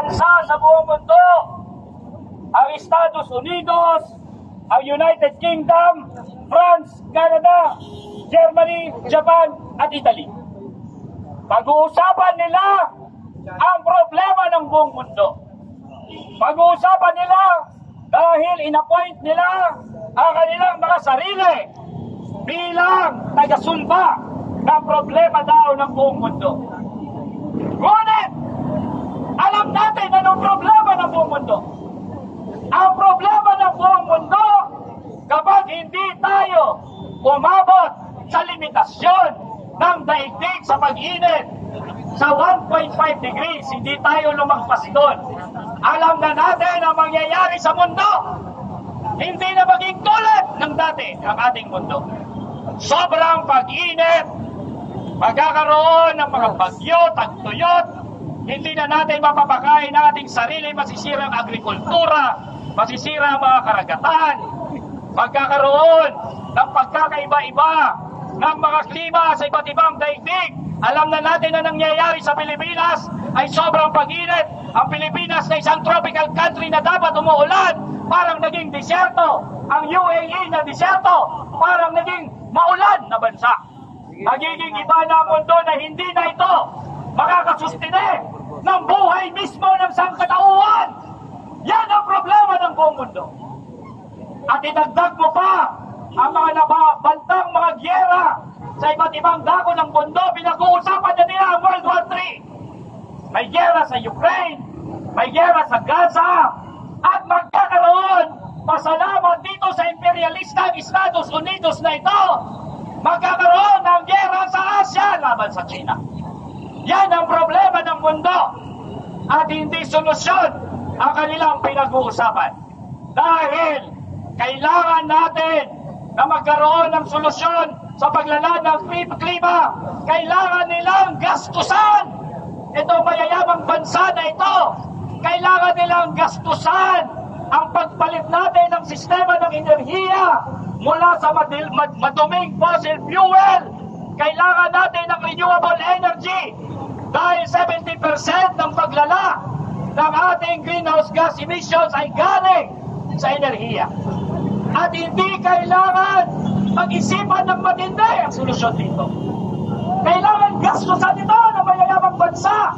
bansa sa buong mundo, ang Estados Unidos, ang United Kingdom, France, Canada, Germany, Japan, at Italy. Pag-uusapan nila ang problema ng buong mundo. Pag-uusapan nila dahil inappoint nila ang kanilang mga sarili bilang tagasumpa ng problema daw ng buong mundo. Ngunit, alam natin anong problema ng buong mundo. Ang problema ng buong mundo, kapag hindi tayo umabot sa limitasyon ng daigdig sa pag-init sa 1.5 degrees, hindi tayo lumagpas doon. Alam na natin ang mangyayari sa mundo. Hindi na maging tulad ng dati ang ating mundo. Sobrang pag-init, magkakaroon ng mga bagyo, tagtuyot, hindi na natin mapapakain ang ating sarili, masisira ang agrikultura, masisira ang mga karagatan, magkakaroon ng pagkakaiba-iba ng mga klima sa iba't ibang daigdig. Alam na natin na nangyayari sa Pilipinas ay sobrang pag-init. Ang Pilipinas na isang tropical country na dapat umuulan, parang naging disyerto. Ang UAE na disyerto, parang naging maulan na bansa. Magiging iba na ang mundo na hindi na ito makakasustine ng buhay mismo ng sangkatauhan. Yan ang problema ng buong mundo. At idagdag mo pa ang mga nababantang mga gyera sa iba't ibang dako ng mundo. Pinag-uusapan na nila ang World War III. May gyera sa Ukraine, may gyera sa Gaza, at magkakaroon, pasalamat dito sa imperialistang Estados Unidos na ito, magkakaroon ng gyera sa Asia laban sa China. Yan ang problema ng mundo at hindi solusyon ang kanilang pinag-uusapan. Dahil kailangan natin na magkaroon ng solusyon sa paglalaan ng klima, kailangan nilang gastusan itong mayayamang bansa na ito. Kailangan nilang gastusan ang pagpalit natin ng sistema ng enerhiya mula sa maduming fossil fuel. Kailangan natin ng renewable energy dahil 70% ng paglala ng ating greenhouse gas emissions ay galing sa enerhiya. At hindi kailangan mag-isipan ng matindi ang solusyon dito. Kailangan gastusan ito ng mayayamang bansa.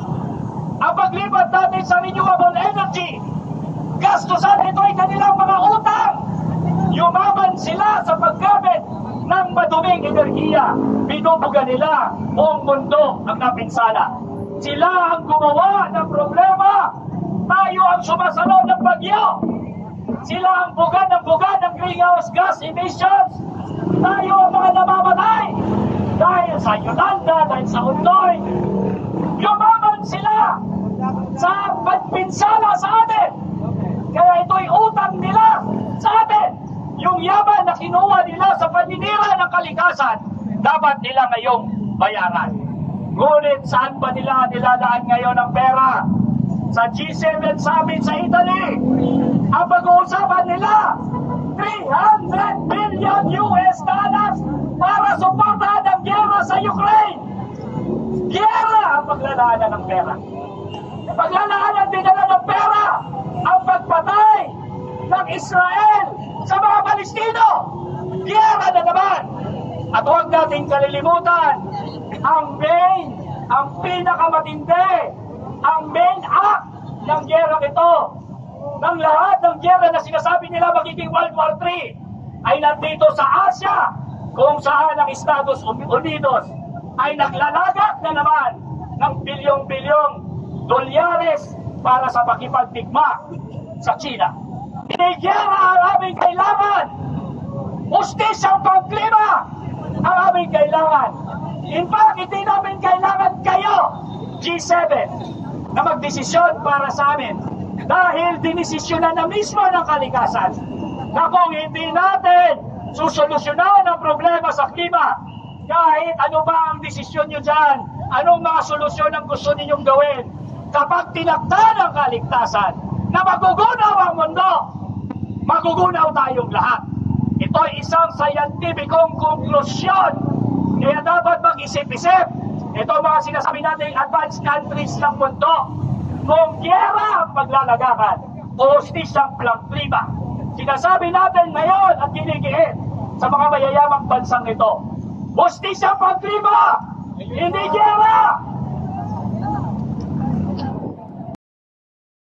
Ang paglipat natin sa renewable energy, gastusan ito ay kanilang mga utang. Yumaman sila sa paggamit ng maduming enerhiya. Binubuga nila buong mundo ang napinsala. Sila ang gumawa ng problema. Tayo ang sumasalot ng bagyo. Sila ang bugan ng greenhouse gas emissions. Tayo ang mga namamatay. Dahil sa Yolanda, dahil sa Undoy. Yumaman sila sa pagpinsala sa atin. Kaya ito'y utang nila sa atin. Yung yaman na kinuha nila sa paninira ng kalikasan, dapat nila ngayong bayaran. Ngunit saan ba nila nilalaan ngayon ang pera? Sa G7 summit sa Italy, ang pag-uusapan nila, $300 billion para suportahan ang gyera sa Ukraine. Gyera ang paglalaanan ng pera. Paglalaanan din nila ng pera ang pagpatay ng Israel sa mga Palestino. Gyera na naman. At huwag natin kalilimutan, ang pinakamatindi, ang main act ng gyera ito, ng lahat ng gyera na sinasabi nila magiging World War III, ay nandito sa Asia, kung saan ang Estados Unidos ay naglalagak na naman ng bilyong-bilyong dolyares para sa pakipagdigma sa China. Hindi gyera ang aming kailangan. Justisyang pangklima ang aming kailangan. In fact, hindi namin kailangan kayo, G7, na magdesisyon para sa amin. Dahil dinesisyonan na mismo ng kalikasan na kung hindi natin susolusyonan ang problema sa klima, kahit ano ba ang desisyon nyo dyan, anong mga solusyon ang gusto ninyong gawin, kapag tinakda ng kaligtasan na magugunaw ang mundo, magugunaw tayong lahat. Ito ay isang scientificong konklusyon. Kaya dapat mag-isip-isip. Ito mga sinasabi natin advanced countries ng mundo. Kung gyera paglalagakan o hustisyang klima. Sinasabi natin ngayon at ginigiit sa mga mayayamang bansang ito, hustisyang klima, hindi gera!